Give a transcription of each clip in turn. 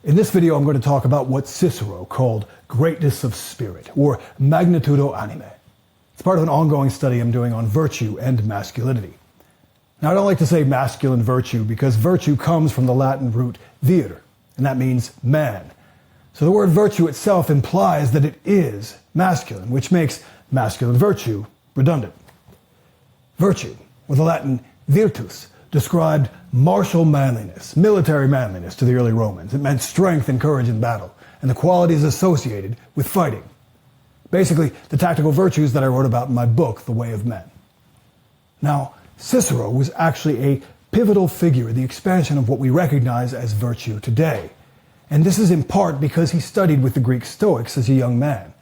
In this video, I'm going to talk about what Cicero called greatness of spirit, or magnitudo anime. It's part of an ongoing study I'm doing on virtue and masculinity. Now, I don't like to say masculine virtue because virtue comes from the Latin root vir, and that means man. So the word virtue itself implies that it is masculine, which makes masculine virtue redundant. Virtue, or the Latin virtus, described martial manliness, military manliness to the early Romans. It meant strength and courage in battle, and the qualities associated with fighting. Basically, the tactical virtues that I wrote about in my book, The Way of Men. Now, Cicero was actually a pivotal figure in the expansion of what we recognize as virtue today. And this is in part because he studied with the Greek Stoics as a young man.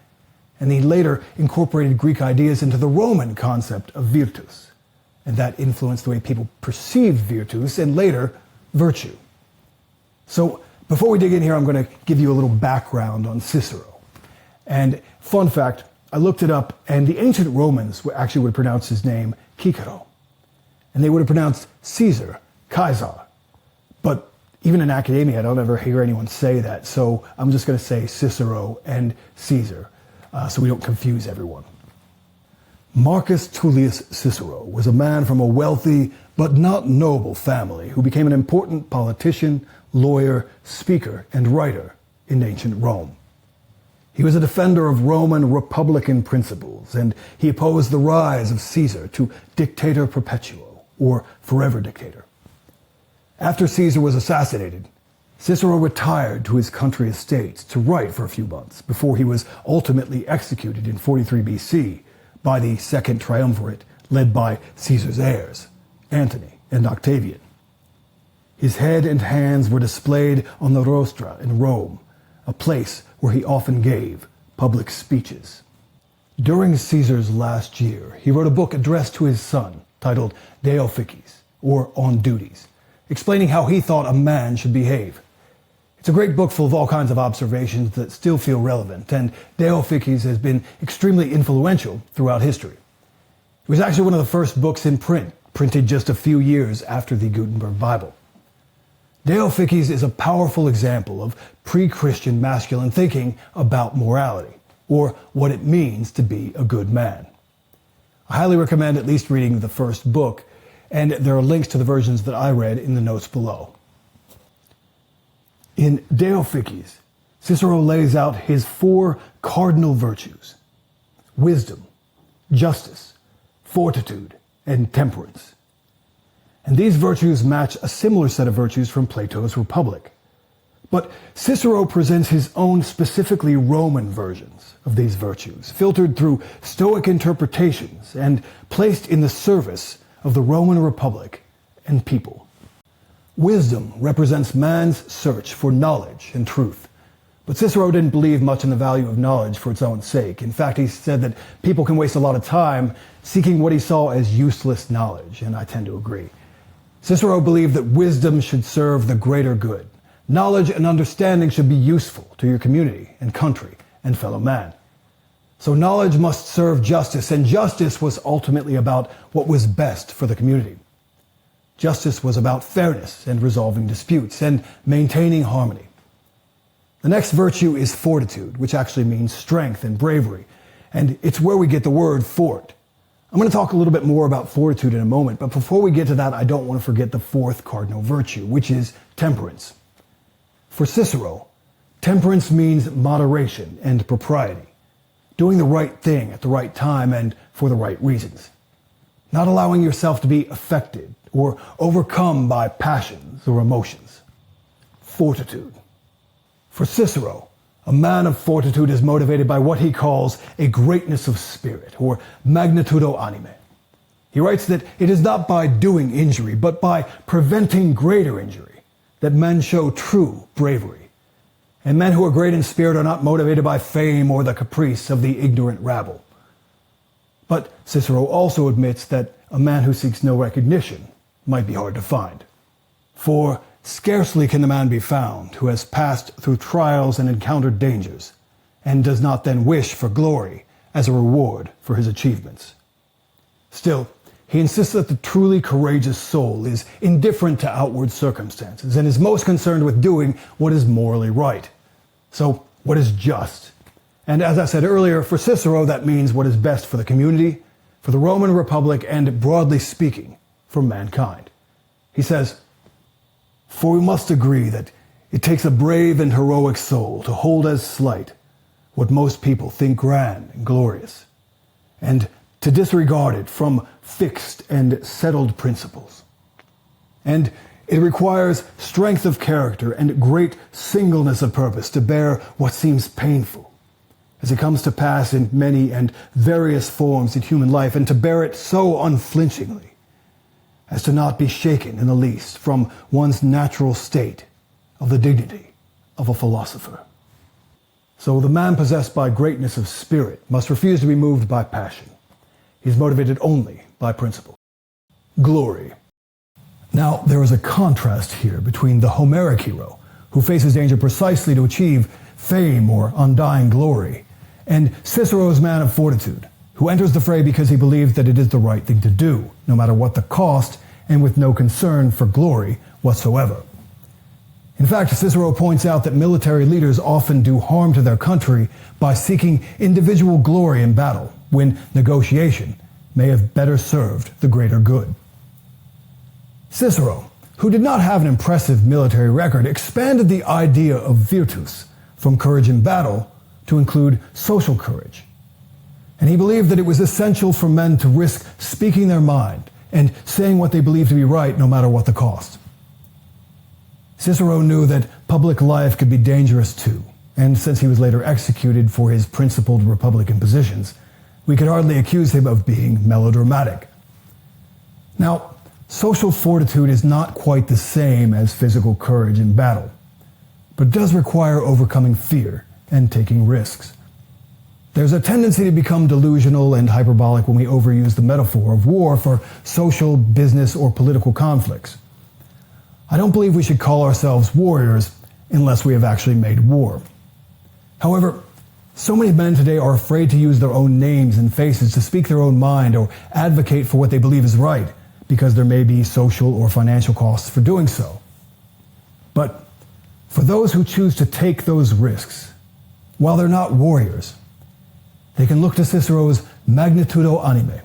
And he later incorporated Greek ideas into the Roman concept of virtus. And that influenced the way people perceived virtus and later virtue. So before we dig in here, I'm going to give you a little background on Cicero. And fun fact, I looked it up, and the ancient Romans actually would pronounce his name Cicero. And they would have pronounced Caesar, Kaiser. But even in academia, I don't ever hear anyone say that. So I'm just going to say Cicero and Caesar, so we don't confuse everyone. Marcus Tullius Cicero was a man from a wealthy but not noble family who became an important politician, lawyer, speaker, and writer in ancient Rome. He was a defender of Roman republican principles, and he opposed the rise of Caesar to dictator perpetuo, or forever dictator. After Caesar was assassinated, Cicero retired to his country estates to write for a few months before he was ultimately executed in 43 BC by the Second Triumvirate led by Caesar's heirs, Antony and Octavian. His head and hands were displayed on the Rostra in Rome, a place where he often gave public speeches. During Caesar's last year, he wrote a book addressed to his son titled De Officiis, or On Duties, explaining how he thought a man should behave. It's a great book full of all kinds of observations that still feel relevant, and De Officiis has been extremely influential throughout history. It was actually one of the first books in print, printed just a few years after the Gutenberg Bible. De Officiis is a powerful example of pre-Christian masculine thinking about morality, or what it means to be a good man. I highly recommend at least reading the first book, and there are links to the versions that I read in the notes below. In De Officiis, Cicero lays out his 4 cardinal virtues: wisdom, justice, fortitude, and temperance. And these virtues match a similar set of virtues from Plato's Republic. But Cicero presents his own specifically Roman versions of these virtues, filtered through Stoic interpretations and placed in the service of the Roman Republic and people. Wisdom represents man's search for knowledge and truth. But Cicero didn't believe much in the value of knowledge for its own sake. In fact, he said that people can waste a lot of time seeking what he saw as useless knowledge, and I tend to agree. Cicero believed that wisdom should serve the greater good. Knowledge and understanding should be useful to your community and country and fellow man. So knowledge must serve justice, and justice was ultimately about what was best for the community. Justice was about fairness and resolving disputes and maintaining harmony. The next virtue is fortitude, which actually means strength and bravery, and it's where we get the word fort. I'm going to talk a little bit more about fortitude in a moment, but before we get to that, I don't want to forget the 4th cardinal virtue, which is temperance. For Cicero, temperance means moderation and propriety, doing the right thing at the right time and for the right reasons, not allowing yourself to be affected or overcome by passions or emotions. Fortitude. For Cicero, a man of fortitude is motivated by what he calls a greatness of spirit, or magnitudo anime. He writes that it is not by doing injury, but by preventing greater injury, that men show true bravery. And men who are great in spirit are not motivated by fame or the caprice of the ignorant rabble. But Cicero also admits that a man who seeks no recognition might be hard to find. For scarcely can the man be found who has passed through trials and encountered dangers, and does not then wish for glory as a reward for his achievements. Still, he insists that the truly courageous soul is indifferent to outward circumstances and is most concerned with doing what is morally right. So, what is just? And as I said earlier, for Cicero, that means what is best for the community, for the Roman Republic, and broadly speaking, for mankind. He says, "For we must agree that it takes a brave and heroic soul to hold as slight what most people think grand and glorious, and to disregard it from fixed and settled principles. And it requires strength of character and great singleness of purpose to bear what seems painful, as it comes to pass in many and various forms in human life, and to bear it so unflinchingly as to not be shaken in the least from one's natural state of the dignity of a philosopher. So the man possessed by greatness of spirit must refuse to be moved by passion. He's motivated only by principle." Glory. Now, there is a contrast here between the Homeric hero, who faces danger precisely to achieve fame or undying glory, and Cicero's man of fortitude, who enters the fray because he believes that it is the right thing to do, no matter what the cost, and with no concern for glory whatsoever. In fact, Cicero points out that military leaders often do harm to their country by seeking individual glory in battle, when negotiation may have better served the greater good. Cicero, who did not have an impressive military record, expanded the idea of virtus from courage in battle to include social courage. And he believed that it was essential for men to risk speaking their mind and saying what they believed to be right, no matter what the cost. Cicero knew that public life could be dangerous too, and since he was later executed for his principled republican positions, we could hardly accuse him of being melodramatic. Now, social fortitude is not quite the same as physical courage in battle, but it does require overcoming fear and taking risks. There's a tendency to become delusional and hyperbolic when we overuse the metaphor of war for social, business, or political conflicts. I don't believe we should call ourselves warriors unless we have actually made war. However, so many men today are afraid to use their own names and faces to speak their own mind or advocate for what they believe is right, because there may be social or financial costs for doing so. But for those who choose to take those risks, while they're not warriors, they can look to Cicero's magnitudo anime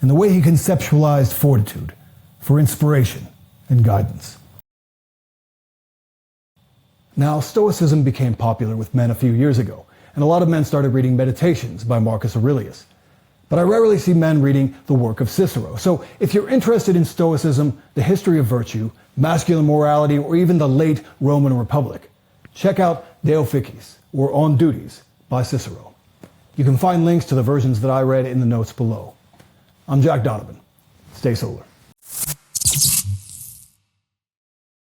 and the way he conceptualized fortitude for inspiration and guidance. Now, Stoicism became popular with men a few years ago, and a lot of men started reading Meditations by Marcus Aurelius. But I rarely see men reading the work of Cicero. So if you're interested in Stoicism, the history of virtue, masculine morality, or even the late Roman Republic, check out De Officiis, or On Duties, by Cicero. You can find links to the versions that I read in the notes below. I'm Jack Donovan. Stay solar.